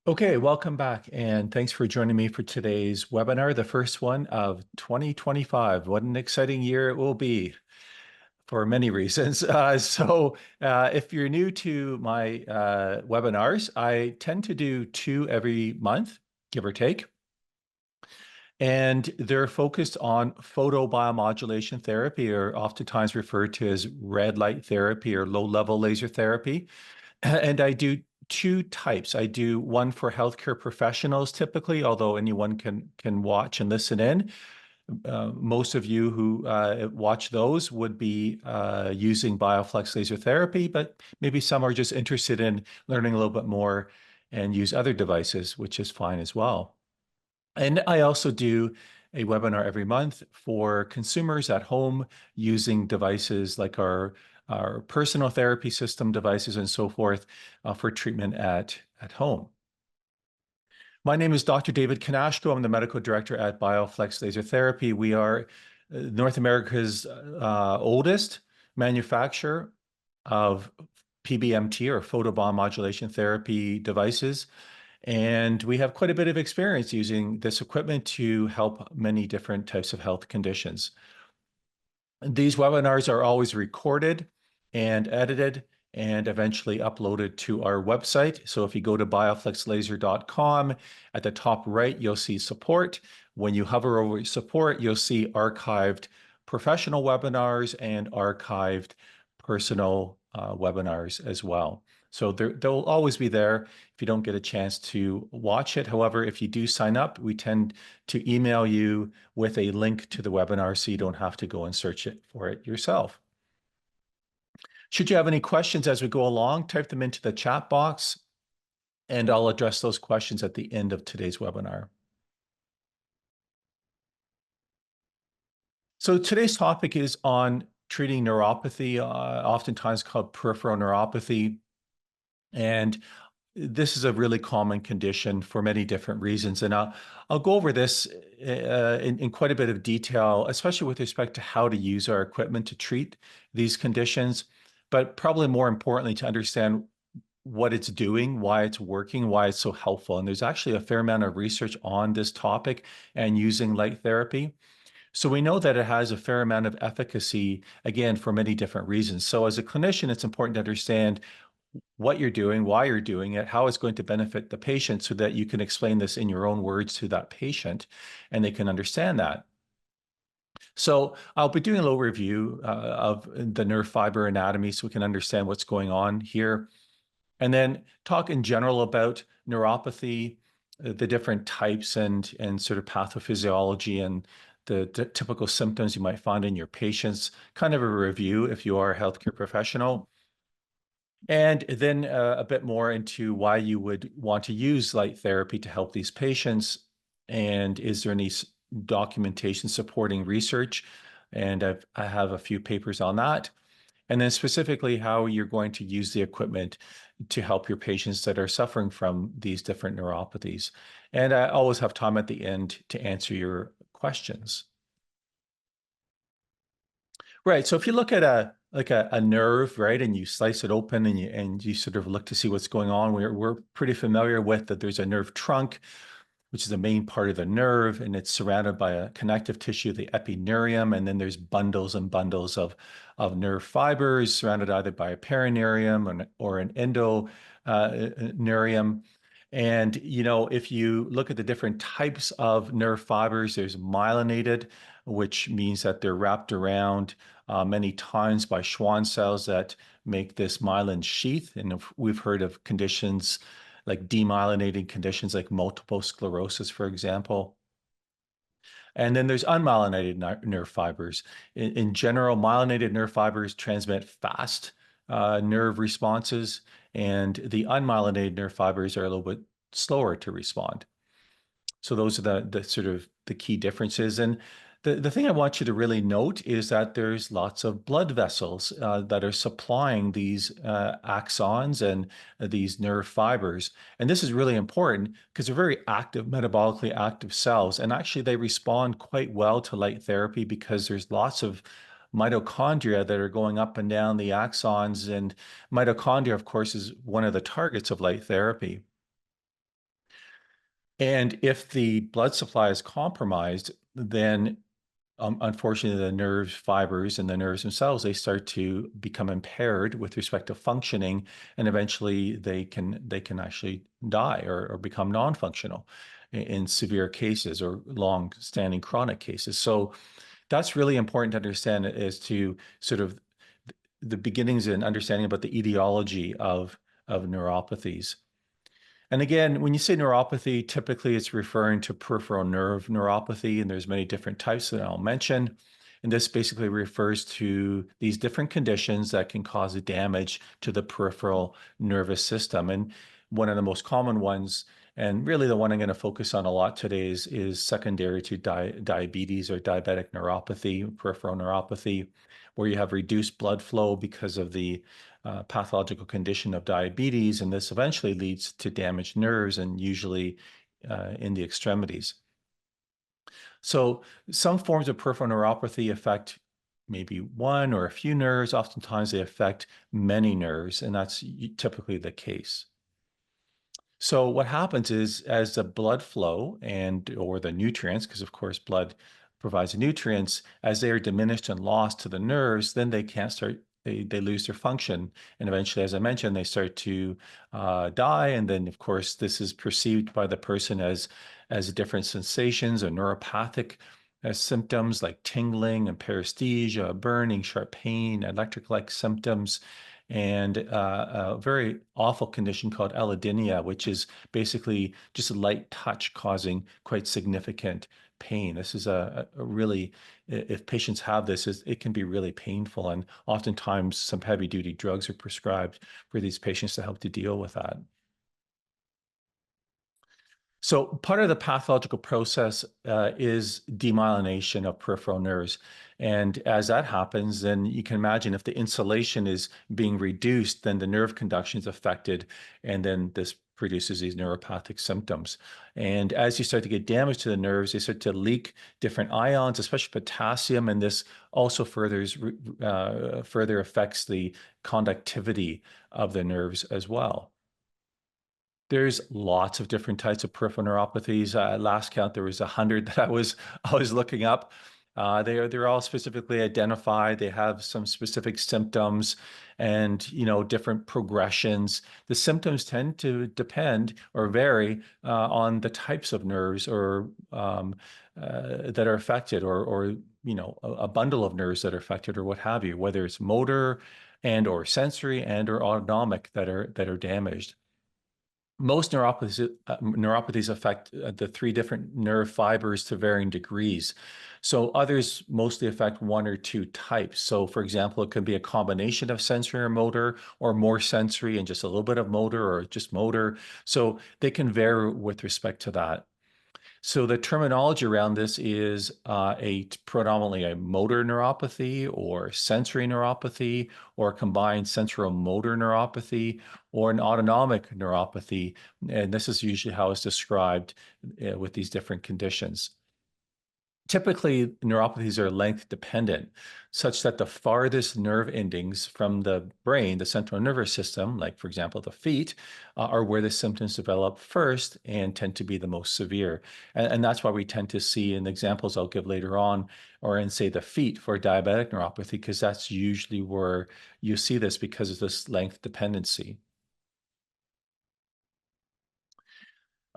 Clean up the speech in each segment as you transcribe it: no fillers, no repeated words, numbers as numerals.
Okay, welcome back, and thanks for joining me for today's webinar, the first one of 2025. What an exciting year it will be for many reasons. If you're new to my webinars, I tend to do two every month, give or take, and they're focused on photobiomodulation therapy, or oftentimes referred to as red light therapy or low-level laser therapy. And I do two types. I do one for healthcare professionals typically, although anyone can watch and listen in. Most of you who watch those would be using BioFlex laser therapy, but maybe some are just interested in learning a little bit more and use other devices, which is fine as well. And I also do a webinar every month for consumers at home using devices like our personal therapy system devices and so forth for treatment at home. My name is Dr. David Kunashko. I'm the medical director at BioFlex Laser Therapy. We are North America's oldest manufacturer of PBMT or photobiomodulation therapy devices. And we have quite a bit of experience using this equipment to help many different types of health conditions. These webinars are always recorded and edited and eventually uploaded to our website. So if you go to bioflexlaser.com, at the top right, you'll see support. When you hover over support, you'll see archived professional webinars and archived personal webinars as well. So they'll always be there if you don't get a chance to watch it. However, if you do sign up, we tend to email you with a link to the webinar so you don't have to go and search for it yourself. Should you have any questions as we go along, type them into the chat box, and I'll address those questions at the end of today's webinar. So today's topic is on treating neuropathy, oftentimes called peripheral neuropathy. And this is a really common condition for many different reasons. And I'll go over this in quite a bit of detail, especially with respect to how to use our equipment to treat these conditions, but probably more importantly, to understand what it's doing, why it's working, why it's so helpful. And there's actually a fair amount of research on this topic and using light therapy. So we know that it has a fair amount of efficacy, again, for many different reasons. So as a clinician, it's important to understand what you're doing, why you're doing it, how it's going to benefit the patient so that you can explain this in your own words to that patient and they can understand that. So I'll be doing a little review of the nerve fiber anatomy so we can understand what's going on here. And then talk in general about neuropathy, the different types and sort of pathophysiology and the typical symptoms you might find in your patients, kind of a review if you are a healthcare professional. And then a bit more into why you would want to use light therapy to help these patients. And is there any documentation supporting research? And I have a few papers on that. And then specifically how you're going to use the equipment to help your patients that are suffering from these different neuropathies. And I always have time at the end to answer your questions. Right. So if you look at a nerve, right, and you slice it open and you sort of look to see what's going on, we're pretty familiar with that there's a nerve trunk, which is the main part of the nerve, and it's surrounded by a connective tissue, the epineurium, and then there's bundles and bundles of nerve fibers surrounded either by a perineurum or an endoneurium. And, you know, if you look at the different types of nerve fibers, there's myelinated, which means that they're wrapped around many times by Schwann cells that make this myelin sheath. And we've heard of conditions like demyelinating conditions like multiple sclerosis, for example. And then there's unmyelinated nerve fibers. In general, myelinated nerve fibers transmit fast nerve responses, and the unmyelinated nerve fibers are a little bit slower to respond. So those are the sort of the key differences. And the thing I want you to really note is that there's lots of blood vessels that are supplying these axons and these nerve fibers. And this is really important because they're very active, metabolically active cells. And actually they respond quite well to light therapy because there's lots of mitochondria that are going up and down the axons. And mitochondria, of course, is one of the targets of light therapy. And if the blood supply is compromised, then unfortunately, the nerve fibers and the nerves themselves, they start to become impaired with respect to functioning, and eventually they can actually die or become non-functional in severe cases or long-standing chronic cases. So that's really important to understand as to sort of the beginnings and understanding about the etiology of neuropathies. And again, when you say neuropathy, typically it's referring to peripheral nerve neuropathy, and there's many different types that I'll mention. And this basically refers to these different conditions that can cause damage to the peripheral nervous system. And one of the most common ones, and really the one I'm going to focus on a lot today, is secondary to diabetes or diabetic neuropathy, peripheral neuropathy, where you have reduced blood flow because of the pathological condition of diabetes, and this eventually leads to damaged nerves and usually in the extremities. So some forms of peripheral neuropathy affect maybe one or a few nerves. Oftentimes they affect many nerves, and that's typically the case. So what happens is as the blood flow or the nutrients, because of course blood provides the nutrients, as they are diminished and lost to the nerves, then they can't start, they lose their function. And eventually, as I mentioned, they start to die. And then of course, this is perceived by the person as different sensations or neuropathic symptoms like tingling and paresthesia, burning, sharp pain, electric-like symptoms, and a very awful condition called allodynia, which is basically just a light touch causing quite significant pain. This is a really, if patients have this, it can be really painful, and oftentimes some heavy-duty drugs are prescribed for these patients to help to deal with that. So part of the pathological process is demyelination of peripheral nerves. And as that happens, then you can imagine if the insulation is being reduced, then the nerve conduction is affected, and then this produces these neuropathic symptoms. And as you start to get damage to the nerves, they start to leak different ions, especially potassium, and this also further affects the conductivity of the nerves as well. There's lots of different types of peripheral neuropathies. Last count, there was 100 that I was looking up. They're all specifically identified. They have some specific symptoms and different progressions. The symptoms tend to depend or vary on the types of nerves or that are affected, or a bundle of nerves that are affected, or what have you, whether it's motor and or sensory and or autonomic that are damaged. Most neuropathies affect the three different nerve fibers to varying degrees. So others mostly affect one or two types. So for example, it could be a combination of sensory or motor, or more sensory and just a little bit of motor, or just motor. So they can vary with respect to that. So the terminology around this is predominantly a motor neuropathy or sensory neuropathy or combined sensorimotor neuropathy or an autonomic neuropathy. And this is usually how it's described with these different conditions. Typically, neuropathies are length dependent, such that the farthest nerve endings from the brain, the central nervous system, like for example, the feet, are where the symptoms develop first and tend to be the most severe. And that's why we tend to see in the examples I'll give later on, or in say the feet for diabetic neuropathy, because that's usually where you see this because of this length dependency.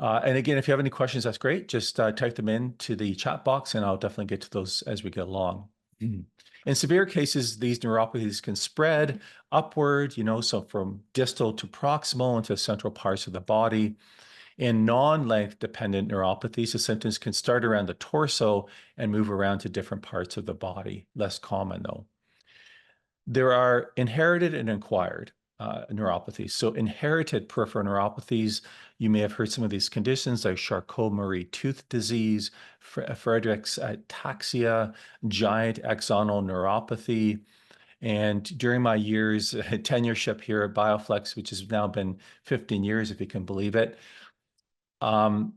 And again, if you have any questions, that's great. Just type them into the chat box and I'll definitely get to those as we get along. In severe cases, these neuropathies can spread upward, so from distal to proximal into central parts of the body. In non-length dependent neuropathies, the symptoms can start around the torso and move around to different parts of the body. Less common though. There are inherited and acquired neuropathies. So inherited peripheral neuropathies, you may have heard some of these conditions like Charcot-Marie-Tooth disease, Friedreich's ataxia, giant axonal neuropathy. And during my years, tenureship here at BioFlex, which has now been 15 years, if you can believe it, I've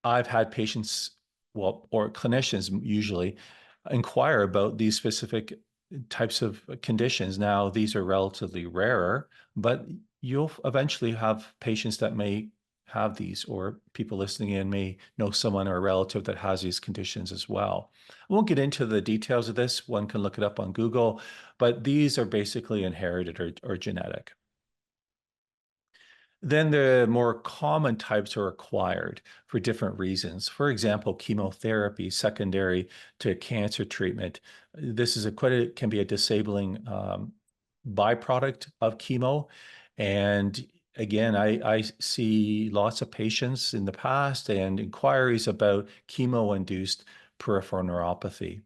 had patients, or clinicians usually, inquire about these specific types of conditions. Now, these are relatively rarer, but you'll eventually have patients that may have these, or people listening in may know someone or a relative that has these conditions as well. I won't get into the details of this. One can look it up on Google, but these are basically inherited or genetic. Then the more common types are acquired for different reasons. For example, chemotherapy secondary to cancer treatment. This is can be a disabling byproduct of chemo. And again, I see lots of patients in the past and inquiries about chemo-induced peripheral neuropathy.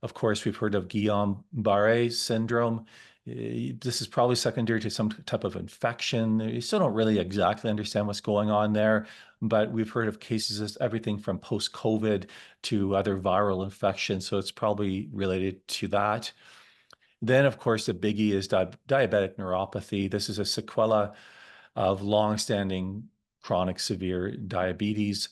Of course, we've heard of Guillain-Barré syndrome. This is probably secondary to some type of infection. You still don't really exactly understand what's going on there, but we've heard of cases of everything from post-COVID to other viral infections, so it's probably related to that. Then, of course, the biggie is diabetic neuropathy. This is a sequela of longstanding chronic severe diabetes.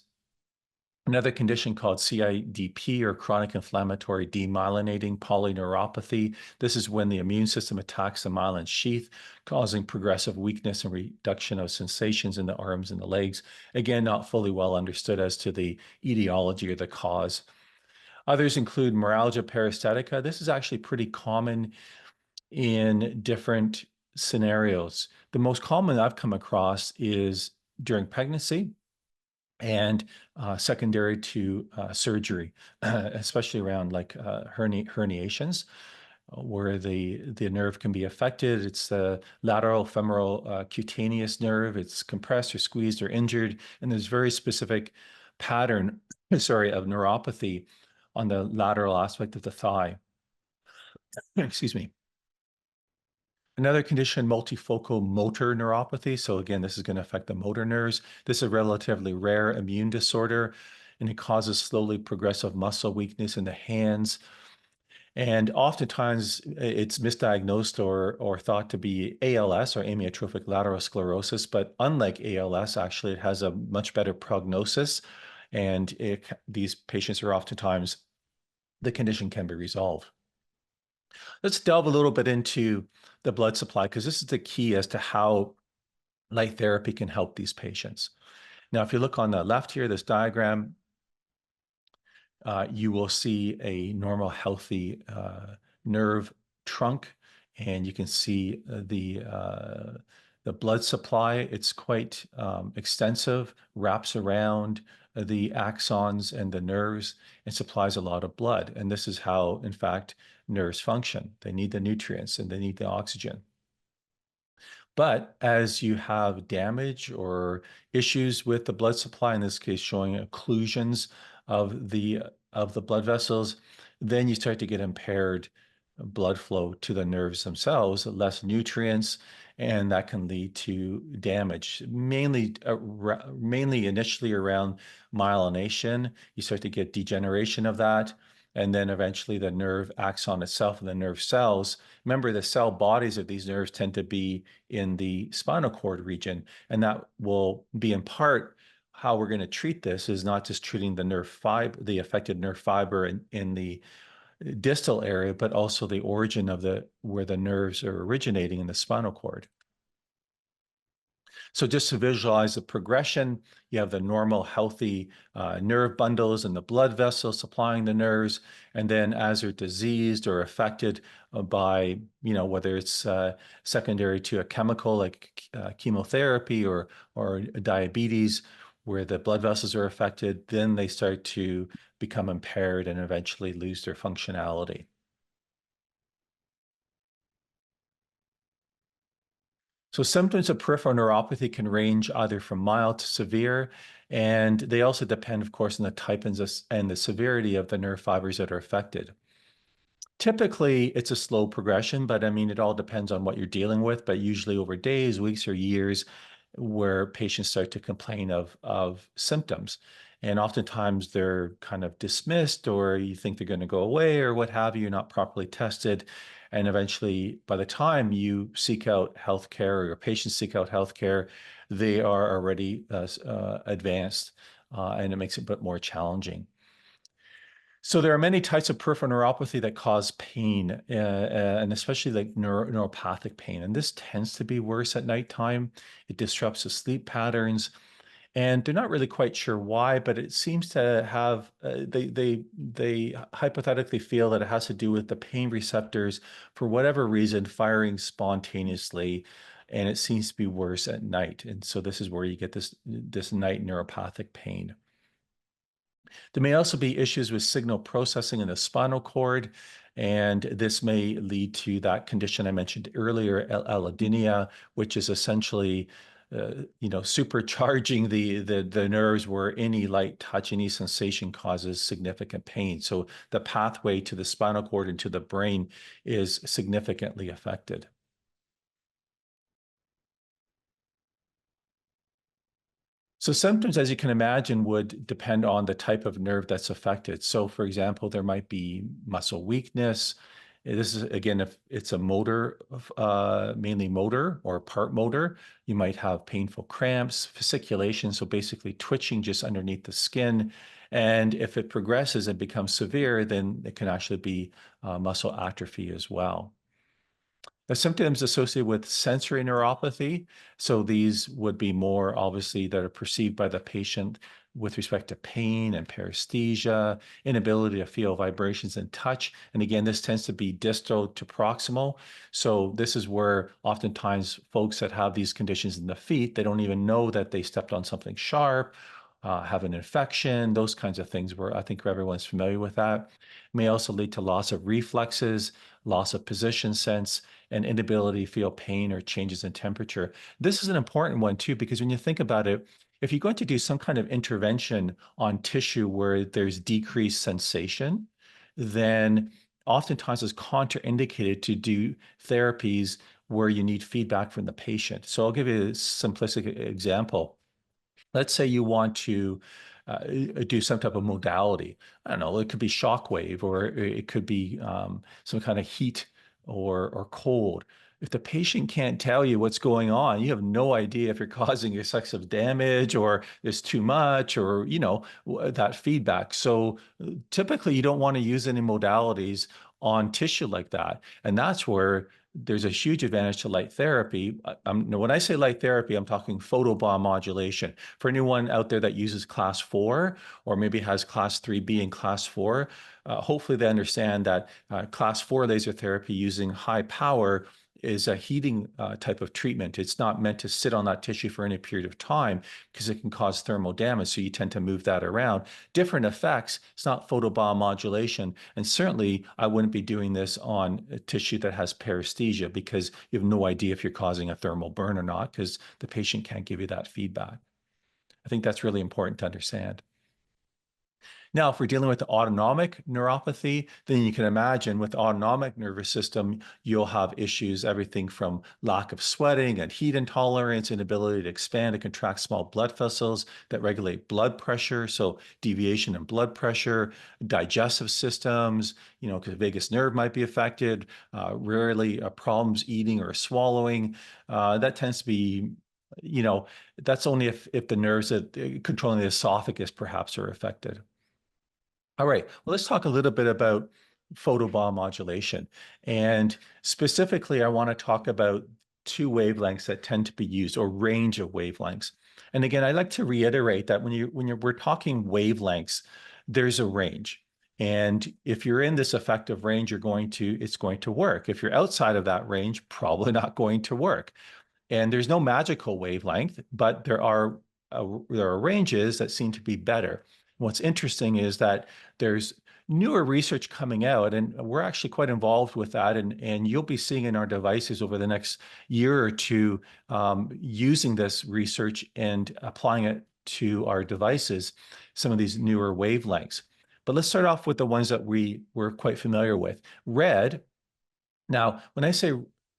Another condition called CIDP, or chronic inflammatory demyelinating polyneuropathy. This is when the immune system attacks the myelin sheath, causing progressive weakness and reduction of sensations in the arms and the legs. Again, not fully well understood as to the etiology or the cause. Others include neuralgia peristatica. This is actually pretty common in different scenarios. The most common I've come across is during pregnancy and secondary to surgery, especially around like herniations, where the nerve can be affected. It's the lateral femoral cutaneous nerve. It's compressed or squeezed or injured, and there's very specific pattern, sorry, of neuropathy on the lateral aspect of the thigh. Excuse me. Another condition, multifocal motor neuropathy. So again, this is going to affect the motor nerves. This is a relatively rare immune disorder, and it causes slowly progressive muscle weakness in the hands. And oftentimes it's misdiagnosed or thought to be ALS, or amyotrophic lateral sclerosis. But unlike ALS, actually, it has a much better prognosis. And these patients are oftentimes, the condition can be resolved. Let's delve a little bit into the blood supply, because this is the key as to how light therapy can help these patients. Now, if you look on the left here, this diagram, you will see a normal, healthy nerve trunk, and you can see the blood supply. It's quite extensive, wraps around the axons and the nerves, and supplies a lot of blood. And this is how, in fact, nerves function. They need the nutrients and they need the oxygen. But as you have damage or issues with the blood supply, in this case showing occlusions of the blood vessels, then you start to get impaired blood flow to the nerves themselves, less nutrients, and that can lead to damage, mainly initially around myelination. You start to get degeneration of that, and then eventually the nerve axon itself and the nerve cells. Remember, the cell bodies of these nerves tend to be in the spinal cord region, and that will be in part how we're going to treat this, is not just treating the nerve fiber, the affected nerve fiber in the distal area, but also the origin of where the nerves are originating in the spinal cord. So just to visualize the progression, you have the normal healthy nerve bundles and the blood vessels supplying the nerves. And then as they're diseased or affected by, whether it's secondary to a chemical like chemotherapy or diabetes, where the blood vessels are affected, then they start to become impaired and eventually lose their functionality. So symptoms of peripheral neuropathy can range either from mild to severe, and they also depend, of course, on the type and the severity of the nerve fibers that are affected. Typically, it's a slow progression, but I mean, it all depends on what you're dealing with, but usually over days, weeks, or years, where patients start to complain of symptoms. And oftentimes they're kind of dismissed, or you think they're going to go away, or what have you, not properly tested. And eventually, by the time you seek out healthcare, or your patients seek out healthcare, they are already advanced, and it makes it a bit more challenging. So there are many types of peripheral neuropathy that cause pain, and especially like neuropathic pain. And this tends to be worse at nighttime. It disrupts the sleep patterns, And they're not really quite sure why, but it seems to have, they hypothetically feel that it has to do with the pain receptors, for whatever reason, firing spontaneously, and it seems to be worse at night. And so this is where you get this night neuropathic pain. There may also be issues with signal processing in the spinal cord, and this may lead to that condition I mentioned earlier, allodynia, which is essentially, supercharging the nerves where any light touch, any sensation causes significant pain. So the pathway to the spinal cord and to the brain is significantly affected. So symptoms, as you can imagine, would depend on the type of nerve that's affected. So, for example, there might be muscle weakness. This is, again, if it's a motor, mainly motor or part motor, you might have painful cramps, fasciculation, so basically twitching just underneath the skin. And if it progresses and becomes severe, then it can actually be muscle atrophy as well. The symptoms associated with sensory neuropathy. So these would be more obviously that are perceived by the patient with respect to pain and paresthesia, inability to feel vibrations and touch. And again, this tends to be distal to proximal. So this is where oftentimes folks that have these conditions in the feet, they don't even know that they stepped on something sharp, have an infection, those kinds of things where I think everyone's familiar with that. May also lead to loss of reflexes, loss of position sense, and inability to feel pain or changes in temperature. This is an important one too, because when you think about it, if you're going to do some kind of intervention on tissue where there's decreased sensation, then oftentimes it's contraindicated to do therapies where you need feedback from the patient. So I'll give you a simplistic example. Let's say you want to do some type of modality. I don't know, it could be shockwave, or it could be some kind of heat or cold. If the patient can't tell you what's going on, you have no idea if you're causing excessive damage or there's too much, or that feedback. So typically you don't want to use any modalities on tissue like that. And that's where there's a huge advantage to light therapy. When I say light therapy, I'm talking photobiomodulation. For anyone out there that uses class 4 or maybe has class 3B and class 4, hopefully they understand that class 4 laser therapy using high power is a heating type of treatment. It's not meant to sit on that tissue for any period of time because it can cause thermal damage. So you tend to move that around. Different effects. It's not photobiomodulation. And certainly I wouldn't be doing this on a tissue that has paresthesia because you have no idea if you're causing a thermal burn or not because the patient can't give you that feedback. I think that's really important to understand. Now, if we're dealing with the autonomic neuropathy, then you can imagine with the autonomic nervous system, you'll have issues, everything from lack of sweating and heat intolerance, inability to expand and contract small blood vessels that regulate blood pressure. So deviation in blood pressure, digestive systems, because the vagus nerve might be affected, rarely problems eating or swallowing. That tends to be that's only if the nerves that controlling the esophagus perhaps are affected. All right, well, let's talk a little bit about photobiomodulation. And specifically, I want to talk about two wavelengths that tend to be used, or range of wavelengths. And again, I like to reiterate that we're talking wavelengths, there's a range. And if you're in this effective range, it's going to work. If you're outside of that range, probably not going to work. And there's no magical wavelength, but there are ranges that seem to be better. What's interesting is that there's newer research coming out, and we're actually quite involved with that. And you'll be seeing in our devices over the next year or two using this research and applying it to our devices, some of these newer wavelengths. But let's start off with the ones that we're quite familiar with. Red. Now, when I say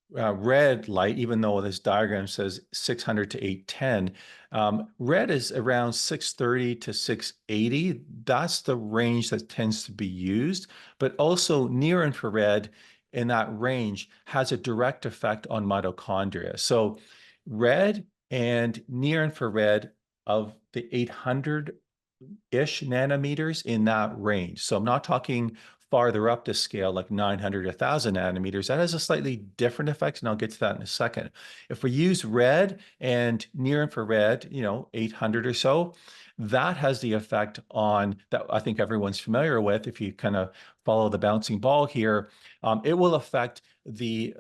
red light, even though this diagram says 600 to 810, red is around 630 to 680. That's the range that tends to be used, but also near infrared in that range has a direct effect on mitochondria. So red and near infrared of the 800-ish nanometers in that range. So I'm not talking farther up the scale, like 900, 1,000 nanometers, that has a slightly different effect, and I'll get to that in a second. If we use red and near infrared, 800 or so, that has the effect on that I think everyone's familiar with. If you kind of follow the bouncing ball here, it will affect the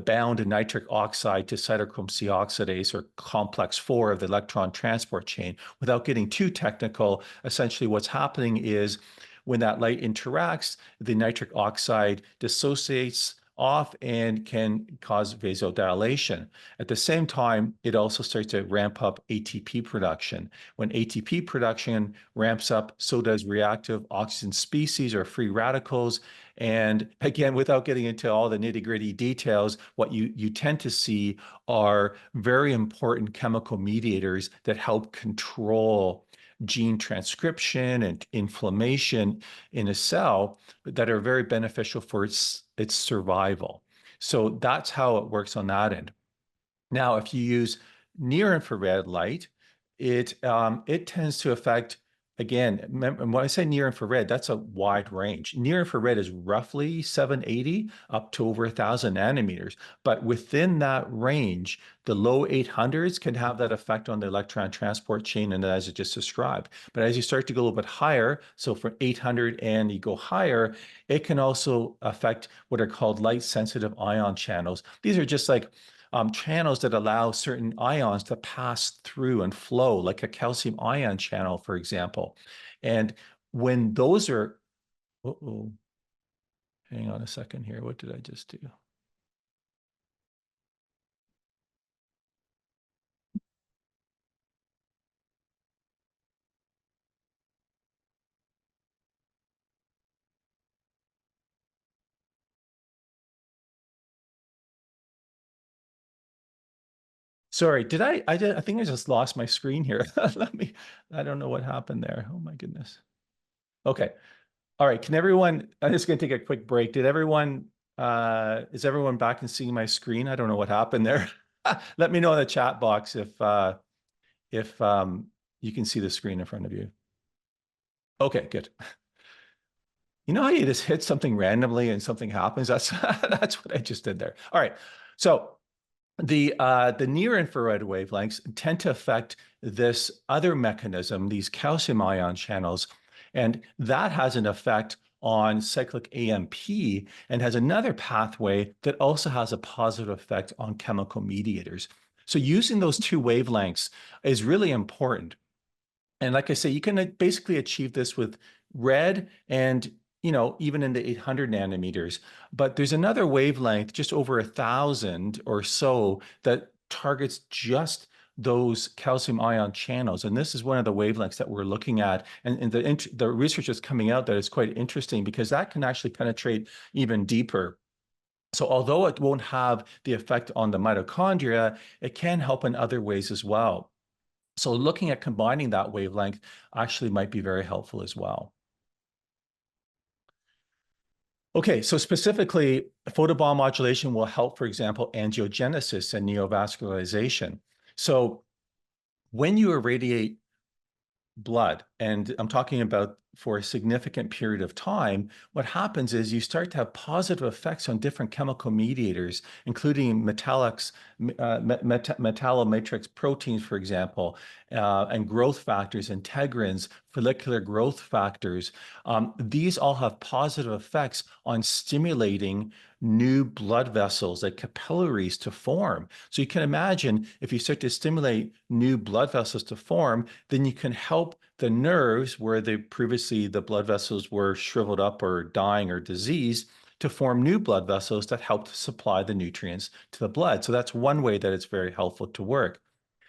bound nitric oxide to cytochrome C oxidase, or complex 4 of the electron transport chain. Without getting too technical, essentially what's happening is when that light interacts, the nitric oxide dissociates off and can cause vasodilation. At the same time, it also starts to ramp up ATP production. When ATP production ramps up, so does reactive oxygen species, or free radicals. And again, without getting into all the nitty-gritty details, what you tend to see are very important chemical mediators that help control gene transcription and inflammation in a cell that are very beneficial for its survival. So that's how it works on that end. Now, if you use near infrared light, it tends to affect, again, when I say near infrared, that's a wide range. Near infrared is roughly 780 up to over 1,000 nanometers. But within that range, the low 800s can have that effect on the electron transport chain, and as I just described. But as you start to go a little bit higher, so from 800 and you go higher, it can also affect what are called light-sensitive ion channels. These are just like channels that allow certain ions to pass through and flow, like a calcium ion channel, for example. And when those are, hang on a second here. What did I just do? Sorry, I think I just lost my screen here. I don't know what happened there. Oh my goodness. Okay. All right. I'm just going to take a quick break. Is everyone back and seeing my screen? I don't know what happened there. Let me know in the chat box if you can see the screen in front of you. Okay, good. You know how you just hit something randomly and something happens? That's that's what I just did there. All right. So the near infrared wavelengths tend to affect this other mechanism, these calcium ion channels, and that has an effect on cyclic AMP and has another pathway that also has a positive effect on chemical mediators. So using those two wavelengths is really important. And like I say, you can basically achieve this with red and even in the 800 nanometers. But there's another wavelength, just over 1,000 or so, that targets just those calcium ion channels. And this is one of the wavelengths that we're looking at. And the research is coming out that is quite interesting because that can actually penetrate even deeper. So although it won't have the effect on the mitochondria, it can help in other ways as well. So looking at combining that wavelength actually might be very helpful as well. Okay, so specifically, photobiomodulation will help, for example, angiogenesis and neovascularization. So when you irradiate blood, and I'm talking about for a significant period of time, what happens is you start to have positive effects on different chemical mediators, including metallomatrix proteins, for example, and growth factors, integrins, follicular growth factors. These all have positive effects on stimulating new blood vessels, like capillaries, to form. So you can imagine if you start to stimulate new blood vessels to form, then you can help the nerves where previously the blood vessels were shriveled up or dying or diseased to form new blood vessels that help to supply the nutrients to the blood. So that's one way that it's very helpful to work.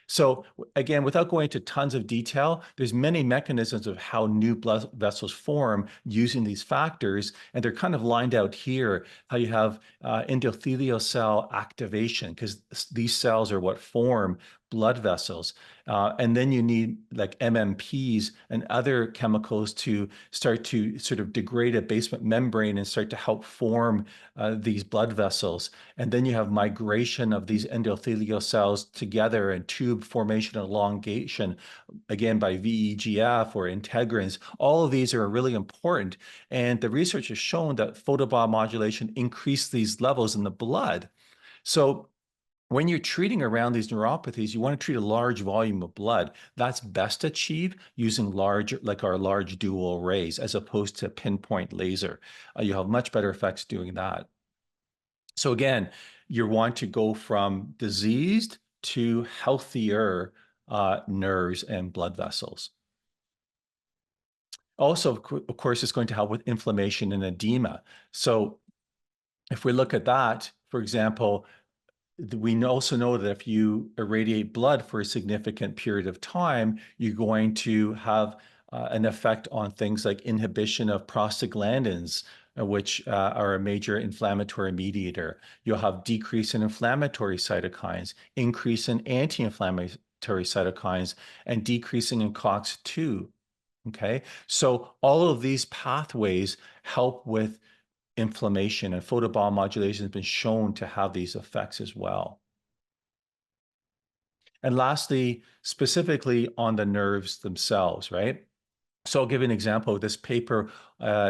So again, without going into tons of detail, there's many mechanisms of how new blood vessels form using these factors, and they're kind of lined out here, how you have endothelial cell activation, because these cells are what form blood vessels. And then you need like MMPs and other chemicals to start to sort of degrade a basement membrane and start to help form these blood vessels. And then you have migration of these endothelial cells together and tube formation and elongation, again, by VEGF or integrins. All of these are really important. And the research has shown that photobiomodulation increased these levels in the blood. So when you're treating around these neuropathies, you want to treat a large volume of blood. That's best achieved using like our large dual arrays, as opposed to pinpoint laser. You have much better effects doing that. So again, you want to go from diseased to healthier nerves and blood vessels. Also, of course, it's going to help with inflammation and edema. So if we look at that, for example, we also know that if you irradiate blood for a significant period of time, you're going to have an effect on things like inhibition of prostaglandins, which are a major inflammatory mediator. You'll have decrease in inflammatory cytokines, increase in anti-inflammatory cytokines, and decreasing in COX-2. Okay, so all of these pathways help with inflammation, and photobiomodulation has been shown to have these effects as well. And lastly, specifically on the nerves themselves, right? So I'll give an example. This paper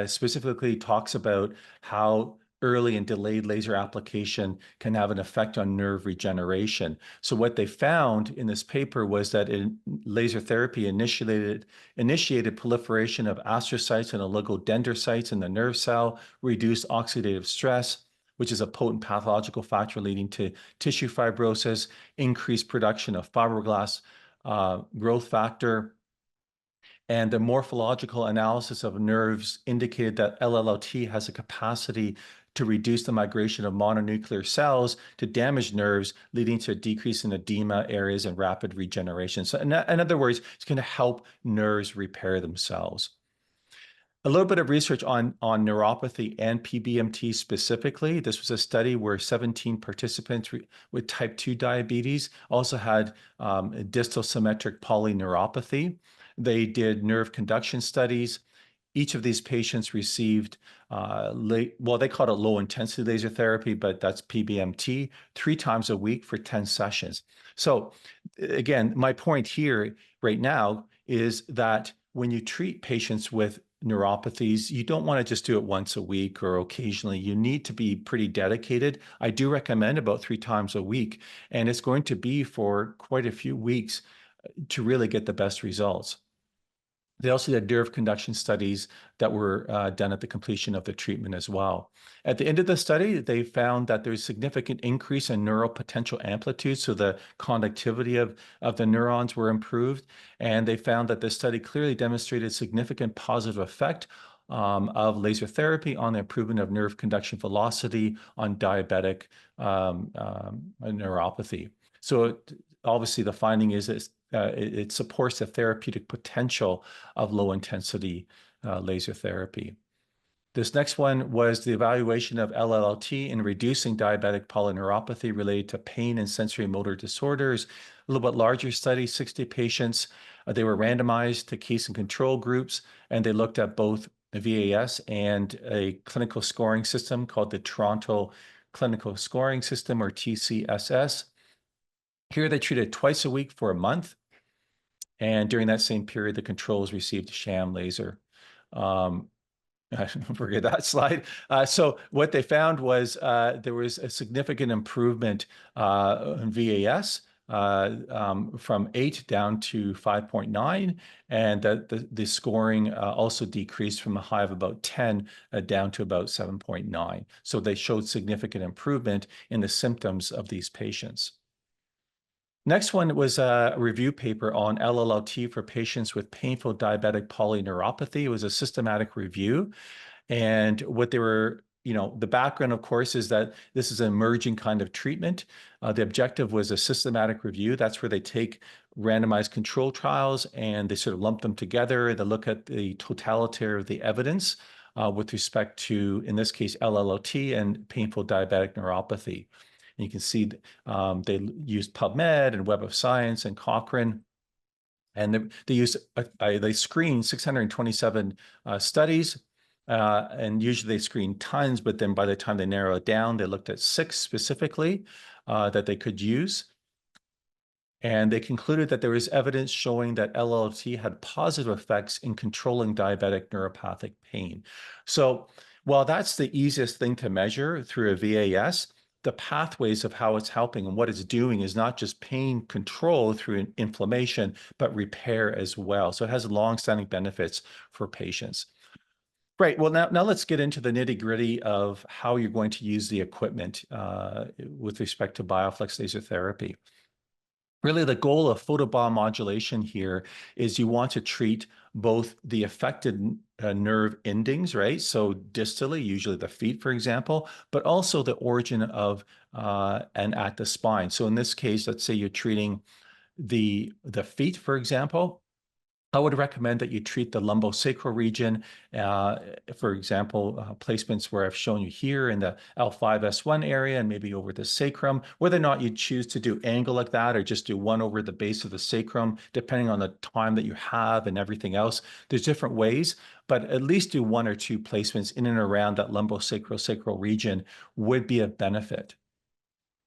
specifically talks about how early and delayed laser application can have an effect on nerve regeneration. So what they found in this paper was that laser therapy initiated proliferation of astrocytes and oligodendrocytes in the nerve cell, reduced oxidative stress, which is a potent pathological factor leading to tissue fibrosis, increased production of fibroblast growth factor. And the morphological analysis of nerves indicated that LLOT has a capacity to reduce the migration of mononuclear cells to damaged nerves, leading to a decrease in edema areas and rapid regeneration. So in other words, it's going to help nerves repair themselves. A little bit of research on neuropathy and PBMT specifically. This was a study where 17 participants with type 2 diabetes also had distal symmetric polyneuropathy. They did nerve conduction studies. Each of these patients received, well, they call it low intensity laser therapy, but that's PBMT, 3 times a week for 10 sessions. So again, my point here right now is that when you treat patients with neuropathies, you don't want to just do it once a week or occasionally. You need to be pretty dedicated. I do recommend about 3 times a week, and it's going to be for quite a few weeks to really get the best results. They also did nerve conduction studies that were done at the completion of the treatment as well. At the end of the study, they found that there's significant increase in neural potential amplitude, so the conductivity of the neurons were improved, and they found that the study clearly demonstrated significant positive effect of laser therapy on the improvement of nerve conduction velocity on diabetic neuropathy. So obviously the finding is that it supports the therapeutic potential of low-intensity laser therapy. This next one was the evaluation of LLT in reducing diabetic polyneuropathy related to pain and sensory motor disorders. A little bit larger study, 60 patients. They were randomized to case and control groups, and they looked at both VAS and a clinical scoring system called the Toronto Clinical Scoring System, or TCSS. Here they treated twice a week for a month. And during that same period, the controls received sham laser. I forget that slide. So what they found was there was a significant improvement in VAS from 8 down to 5.9, and that the scoring also decreased from a high of about 10 down to about 7.9. So they showed significant improvement in the symptoms of these patients. Next one was a review paper on LLT for patients with painful diabetic polyneuropathy. It was a systematic review. And what they were, the background, of course, is that this is an emerging kind of treatment. The objective was a systematic review. That's where they take randomized control trials and they sort of lump them together. They look at the totality of the evidence with respect to, in this case, LLT and painful diabetic neuropathy. And you can see they used PubMed and Web of Science and Cochrane. And they screened 627 studies, and usually they screen tons, but then by the time they narrow it down, they looked at 6 specifically that they could use. And they concluded that there was evidence showing that LLT had positive effects in controlling diabetic neuropathic pain. So while that's the easiest thing to measure through a VAS, the pathways of how it's helping and what it's doing is not just pain control through inflammation, but repair as well. So it has long-standing benefits for patients. Right. Well, now let's get into the nitty-gritty of how you're going to use the equipment with respect to BioFlex laser therapy. Really, the goal of photobiomodulation here is you want to treat both the affected nerve endings, right? So distally, usually the feet, for example, but also the origin of and at the spine. So in this case, let's say you're treating the feet, for example. I would recommend that you treat the lumbosacral region, for example, placements where I've shown you here in the L5-S1 area and maybe over the sacrum. Whether or not you choose to do angle like that or just do one over the base of the sacrum, depending on the time that you have and everything else, there's different ways, but at least do 1 or 2 placements in and around that lumbosacral region would be a benefit.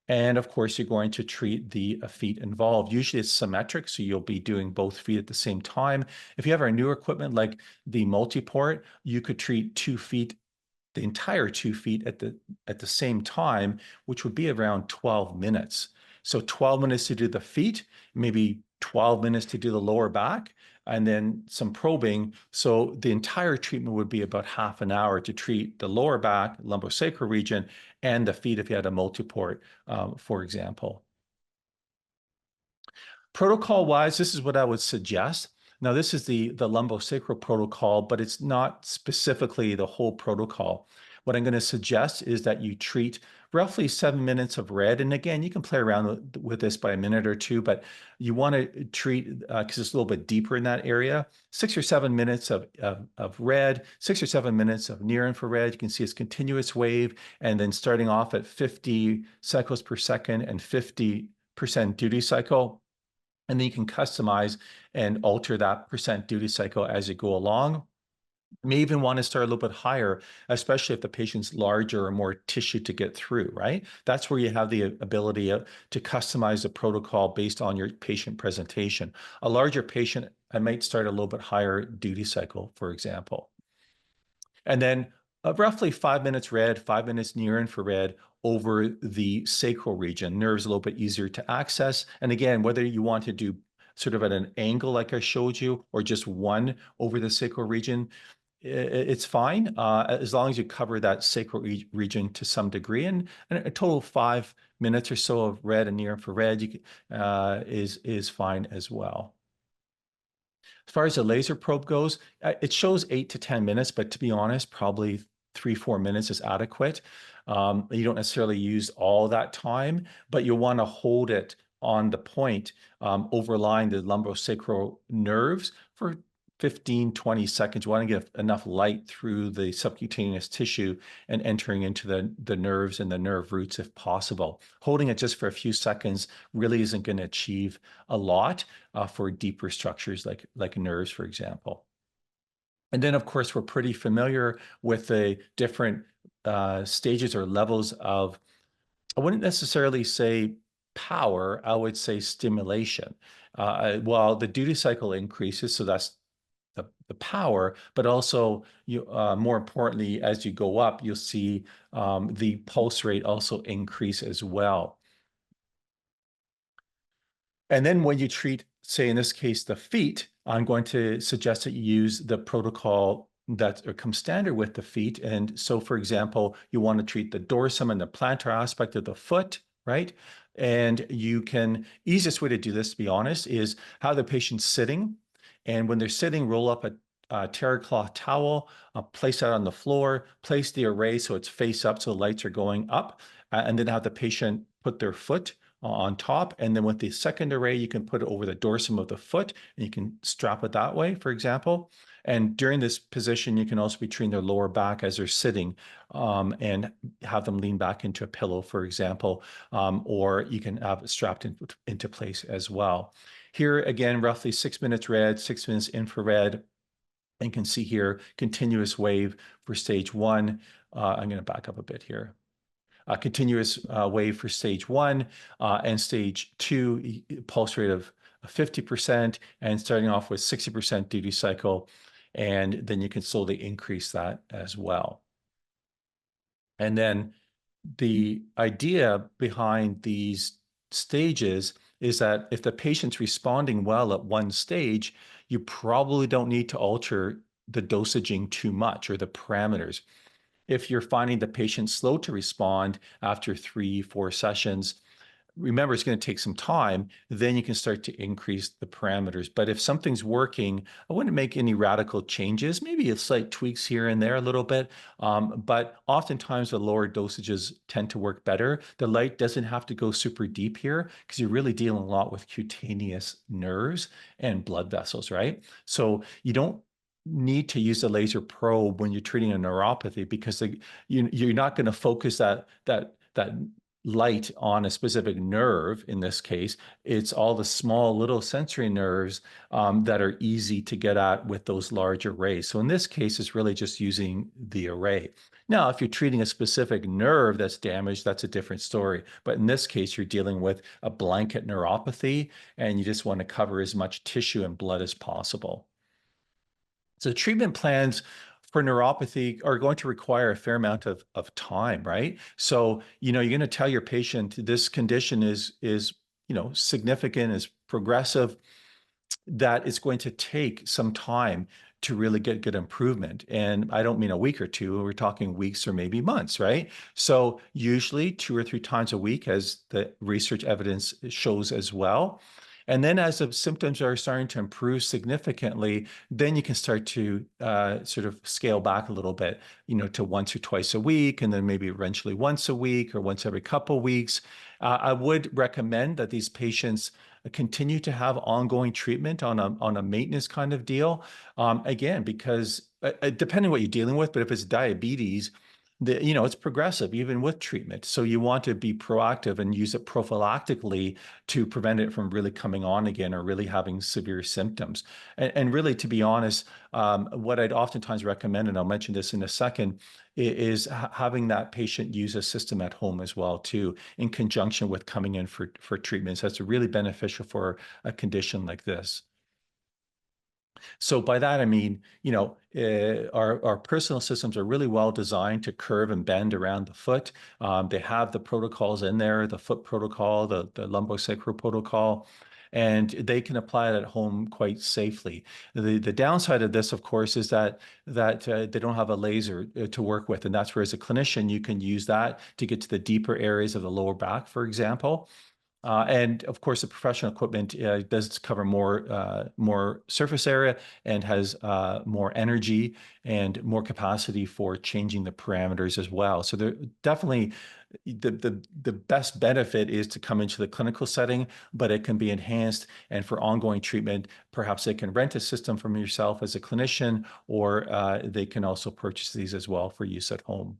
And of course, you're going to treat the feet involved. Usually it's symmetric, so you'll be doing both feet at the same time. If you have our new equipment like the multiport, you could treat 2 feet, the entire 2 feet at the same time, which would be around 12 minutes. So 12 minutes to do the feet, maybe 12 minutes to do the lower back, and then some probing. So the entire treatment would be about half an hour to treat the lower back, lumbosacral region, and the feet if you had a multiport, for example. Protocol-wise, this is what I would suggest. Now, this is the lumbosacral protocol, but it's not specifically the whole protocol. What I'm going to suggest is that you treat roughly 7 minutes of red. And again, you can play around with this by a minute or 2, but you want to treat, because it's a little bit deeper in that area, 6 or 7 minutes of red, 6 or 7 minutes of near infrared. You can see it's continuous wave, and then starting off at 50 cycles per second and 50% duty cycle. And then you can customize and alter that percent duty cycle as you go along. You may even want to start a little bit higher, especially if the patient's larger or more tissue to get through, right? That's where you have the ability to customize the protocol based on your patient presentation. A larger patient, I might start a little bit higher duty cycle, for example. And then roughly 5 minutes red, 5 minutes near infrared over the sacral region. Nerves a little bit easier to access. And again, whether you want to do sort of at an angle like I showed you, or just one over the sacral region, it's fine as long as you cover that sacral region to some degree. And a total of 5 minutes or so of red and near infrared is fine as well. As far as the laser probe goes, it shows 8 to 10 minutes, but to be honest, probably 3-4 minutes is adequate. You don't necessarily use all that time, but you want to hold it on the point overlying the lumbosacral nerves for 15-20 seconds. You want to get enough light through the subcutaneous tissue and entering into the nerves and the nerve roots if possible. Holding it just for a few seconds really isn't going to achieve a lot for deeper structures like nerves, for example. And then, of course, we're pretty familiar with the different stages or levels of, I wouldn't necessarily say power, I would say stimulation. While the duty cycle increases, so that's the power, but also more importantly, as you go up, you'll see the pulse rate also increase as well. And then when you treat, say in this case, the feet, I'm going to suggest that you use the protocol that comes standard with the feet. And so, for example, you want to treat the dorsum and the plantar aspect of the foot, right? And you can, easiest way to do this, to be honest, is have the patient sitting. And when they're sitting, roll up a terry cloth towel, place that on the floor, place the array so it's face up so the lights are going up, and then have the patient put their foot on top. And then with the second array, you can put it over the dorsum of the foot and you can strap it that way, for example. And during this position, you can also be treating their lower back as they're sitting and have them lean back into a pillow, for example, or you can have it strapped into place as well. Here, again, roughly 6 minutes red, 6 minutes infrared. And you can see here, continuous wave for stage 1. I'm going to back up a bit here. Continuous wave for stage 1 and stage 2, pulse rate of 50%, and starting off with 60% duty cycle. And then you can slowly increase that as well. And then the idea behind these stages is that if the patient's responding well at one stage, you probably don't need to alter the dosaging too much or the parameters. If you're finding the patient slow to respond after 3, 4 sessions, remember it's going to take some time, then you can start to increase the parameters. But if something's working, I wouldn't make any radical changes, maybe a slight tweaks here and there a little bit. But oftentimes the lower dosages tend to work better. The light doesn't have to go super deep here because you're really dealing a lot with cutaneous nerves and blood vessels, right? So you don't need to use a laser probe when you're treating a neuropathy because you're not going to focus that light on a specific nerve. In this case, it's all the small little sensory nerves that are easy to get at with those large arrays. So in this case, it's really just using the array. Now, if you're treating a specific nerve that's damaged, that's a different story. But in this case, you're dealing with a blanket neuropathy, and you just want to cover as much tissue and blood as possible. So treatment plans for neuropathy are going to require a fair amount of time, right? So, you're going to tell your patient this condition is significant, is progressive, that it's going to take some time to really get good improvement. And I don't mean a week or two, we're talking weeks or maybe months, right? So usually 2 or 3 times a week, as the research evidence shows as well. And then as the symptoms are starting to improve significantly, then you can start to sort of scale back a little bit, to once or twice a week, and then maybe eventually once a week or once every couple of weeks. I would recommend that these patients continue to have ongoing treatment on a maintenance kind of deal. Again, because depending what you're dealing with, but if it's diabetes, it's progressive even with treatment. So you want to be proactive and use it prophylactically to prevent it from really coming on again or really having severe symptoms. And really, to be honest, what I'd oftentimes recommend, and I'll mention this in a second, is having that patient use a system at home as well too, in conjunction with coming in for treatments. That's really beneficial for a condition like this. So by that, I mean, our personal systems are really well designed to curve and bend around the foot. They have the protocols in there, the foot protocol, the lumbosacral protocol, and they can apply it at home quite safely. The downside of this, of course, is that they don't have a laser to work with, and that's where, as a clinician, you can use that to get to the deeper areas of the lower back, for example. And of course, the professional equipment does cover more surface area and has more energy and more capacity for changing the parameters as well. So there definitely the best benefit is to come into the clinical setting, but it can be enhanced. And for ongoing treatment, perhaps they can rent a system from yourself as a clinician, or they can also purchase these as well for use at home.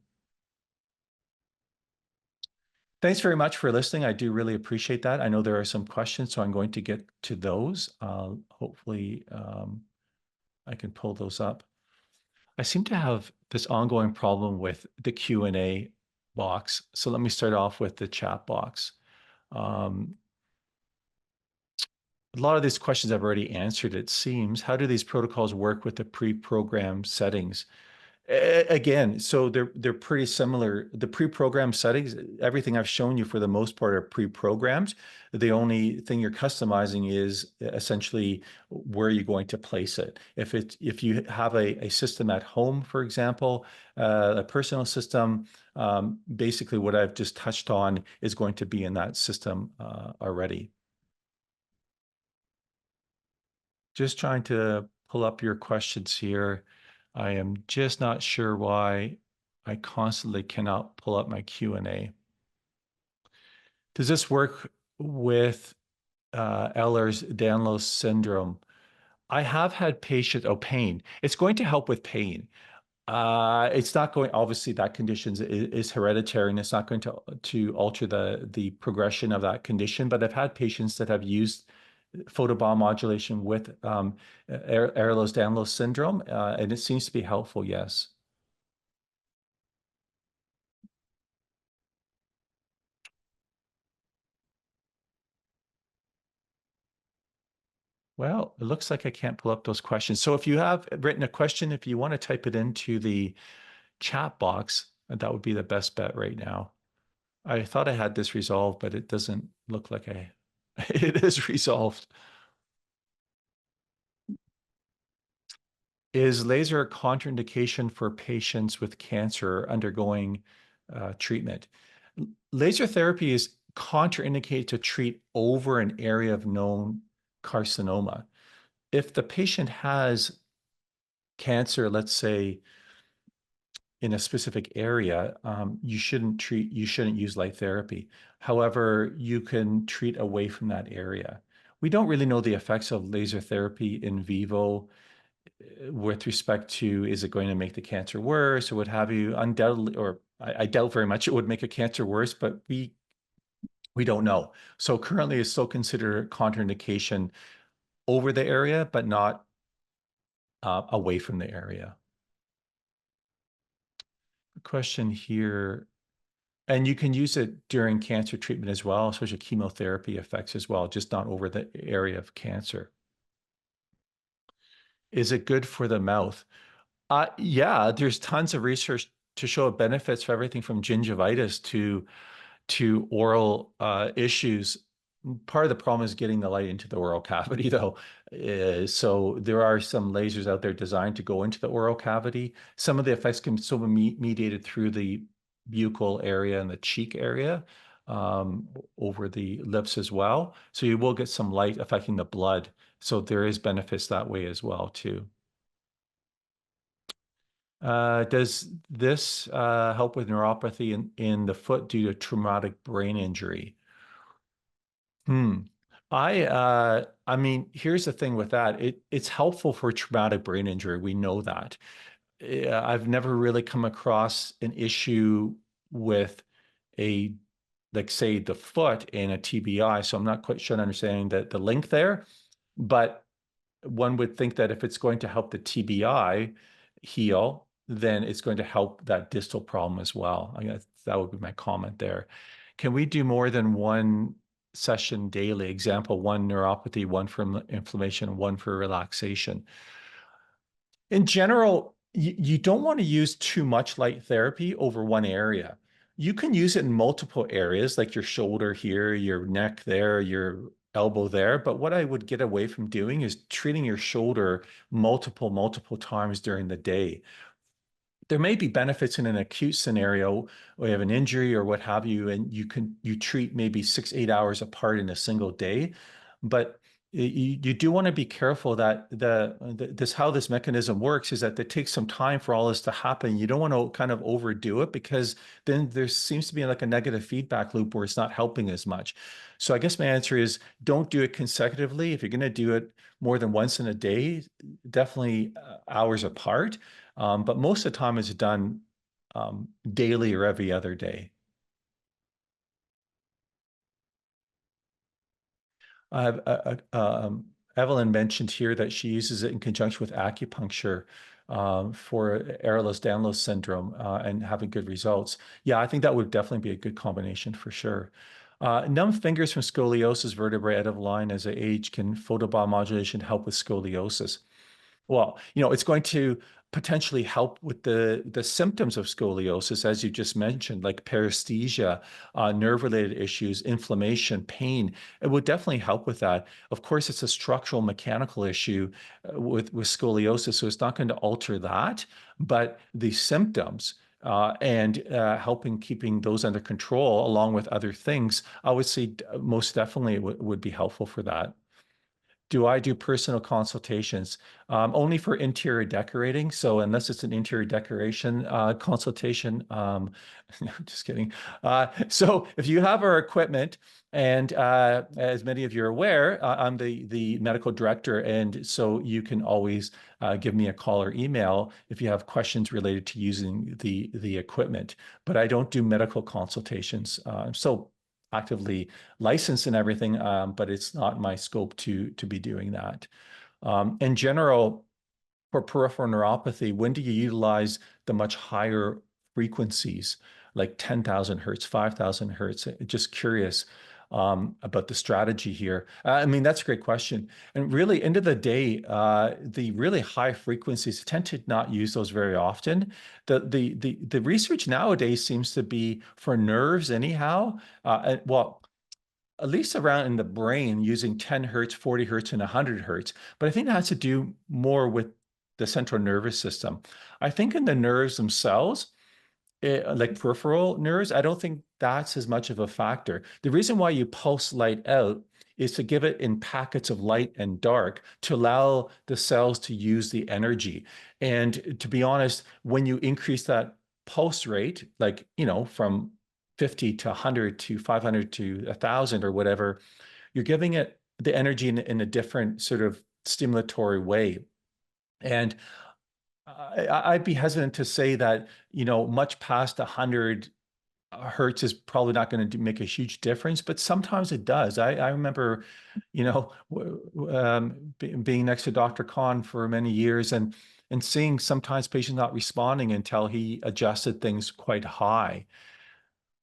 Thanks very much for listening. I do really appreciate that. I know there are some questions, so I'm going to get to those. Hopefully, I can pull those up. I seem to have this ongoing problem with the Q&A box. So let me start off with the chat box. A lot of these questions I've already answered, it seems. How do these protocols work with the pre-programmed settings? Again, so they're pretty similar. The pre-programmed settings, everything I've shown you for the most part are pre-programmed. The only thing you're customizing is essentially where you're going to place it. If you have a system at home, for example, a personal system, basically what I've just touched on is going to be in that system already. Just trying to pull up your questions here. I am just not sure why I constantly cannot pull up my Q&A. Does this work with Ehlers-Danlos syndrome, I have had patient, oh, pain. It's going to help with pain. It's not going, obviously that condition is hereditary and it's not going to alter the progression of that condition. But I've had patients that have used photobiomodulation with Ehlers-Danlos syndrome, and it seems to be helpful, yes. Well, it looks like I can't pull up those questions. So if you have written a question, if you want to type it into the chat box, that would be the best bet right now. I thought I had this resolved, but it doesn't look like it is resolved. Is laser a contraindication for patients with cancer undergoing treatment? Laser therapy is contraindicated to treat over an area of known carcinoma. If the patient has cancer, let's say in a specific area, you shouldn't use light therapy. However, you can treat away from that area. We don't really know the effects of laser therapy in vivo with respect to, is it going to make the cancer worse or what have you? Undoubtedly, or I doubt very much it would make a cancer worse, but we don't know. So currently it's still considered contraindication over the area, but not away from the area. The question here, and you can use it during cancer treatment as well, especially chemotherapy effects as well, just not over the area of cancer. Is it good for the mouth? Yeah, there's tons of research to show benefits for everything from gingivitis to oral issues. Part of the problem is getting the light into the oral cavity, though. So there are some lasers out there designed to go into the oral cavity. Some of the effects can still be mediated through the buccal area and the cheek area, over the lips as well. So you will get some light affecting the blood. So there is benefits that way as well, too. Does this help with neuropathy in the foot due to traumatic brain injury? Hmm. I mean, here's the thing with that. It's helpful for traumatic brain injury. We know that. I've never really come across an issue with a, like, say, the foot in a TBI, so I'm not quite sure understanding the link there. But one would think that if it's going to help the TBI heal, then it's going to help that distal problem as well. I guess that would be my comment there. Can we do more than one session daily? Example, one neuropathy, one for inflammation, one for relaxation. In general, you don't want to use too much light therapy over one area. You can use it in multiple areas, like your shoulder here, your neck there, your elbow there. But what I would get away from doing is treating your shoulder multiple times during the day. There may be benefits in an acute scenario where you have an injury or what have you, and you treat maybe 6, 8 hours apart in a single day. But you do want to be careful that how this mechanism works is that it takes some time for all this to happen. You don't want to kind of overdo it, because then there seems to be like a negative feedback loop where it's not helping as much. So I guess my answer is, don't do it consecutively. If you're going to do it more than once in a day, definitely hours apart. But most of the time it's done daily or every other day. Evelyn mentioned here that she uses it in conjunction with acupuncture for Ehlers-Danlos syndrome and having good results. Yeah, I think that would definitely be a good combination for sure. Numb fingers from scoliosis vertebrae out of line as they age. Can photobiomodulation help with scoliosis? Well, it's going to potentially help with the symptoms of scoliosis, as you just mentioned, like paresthesia, nerve-related issues, inflammation, pain. It would definitely help with that. Of course, it's a structural mechanical issue with scoliosis, so it's not going to alter that, but the symptoms and helping keeping those under control, along with other things, I would say most definitely would be helpful for that. Do I do personal consultations? Only for interior decorating. So unless it's an interior decoration consultation, just kidding. So if you have our equipment, and as many of you are aware, I'm the medical director, and so you can always give me a call or email if you have questions related to using the equipment. But I don't do medical consultations. So actively licensed and everything, but it's not my scope to be doing that. In general, for peripheral neuropathy, when do you utilize the much higher frequencies, like 10,000 hertz, 5,000 hertz? Just curious about the strategy here. I mean, that's a great question. And really, end of the day, the really high frequencies tend to not use those very often. The research nowadays seems to be for nerves anyhow. Well, at least around in the brain using 10 hertz, 40 hertz, and 100 hertz. But I think that has to do more with the central nervous system. I think in the nerves themselves, like peripheral nerves, I don't think that's as much of a factor. The reason why you pulse light out is to give it in packets of light and dark to allow the cells to use the energy. And to be honest, when you increase that pulse rate, like, from 50 to 100 to 500 to 1,000 or whatever, you're giving it the energy in a different sort of stimulatory way. And I'd be hesitant to say that, much past 100 hertz is probably not going to make a huge difference, but sometimes it does. I remember, being next to Dr. Khan for many years and seeing sometimes patients not responding until he adjusted things quite high.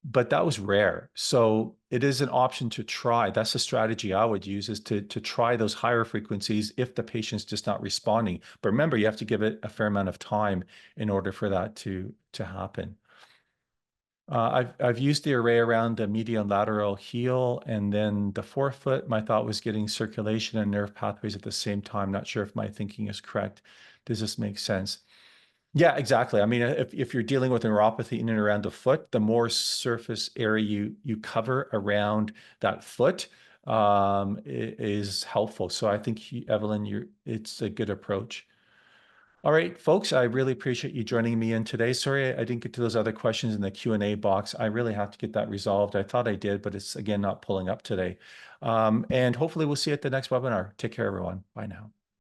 But that was rare. So it is an option to try. That's the strategy I would use, is to try those higher frequencies if the patient's just not responding. But remember, you have to give it a fair amount of time in order for that to happen. I've used the array around the medial and lateral heel, and then the forefoot. My thought was getting circulation and nerve pathways at the same time. Not sure if my thinking is correct. Does this make sense? Yeah, exactly. I mean, if you're dealing with neuropathy in and around the foot, the more surface area you cover around that foot is helpful. So I think, Evelyn, it's a good approach. All right, folks, I really appreciate you joining me in today. Sorry, I didn't get to those other questions in the Q&A box. I really have to get that resolved. I thought I did, but it's, again, not pulling up today. And hopefully we'll see you at the next webinar. Take care, everyone. Bye now.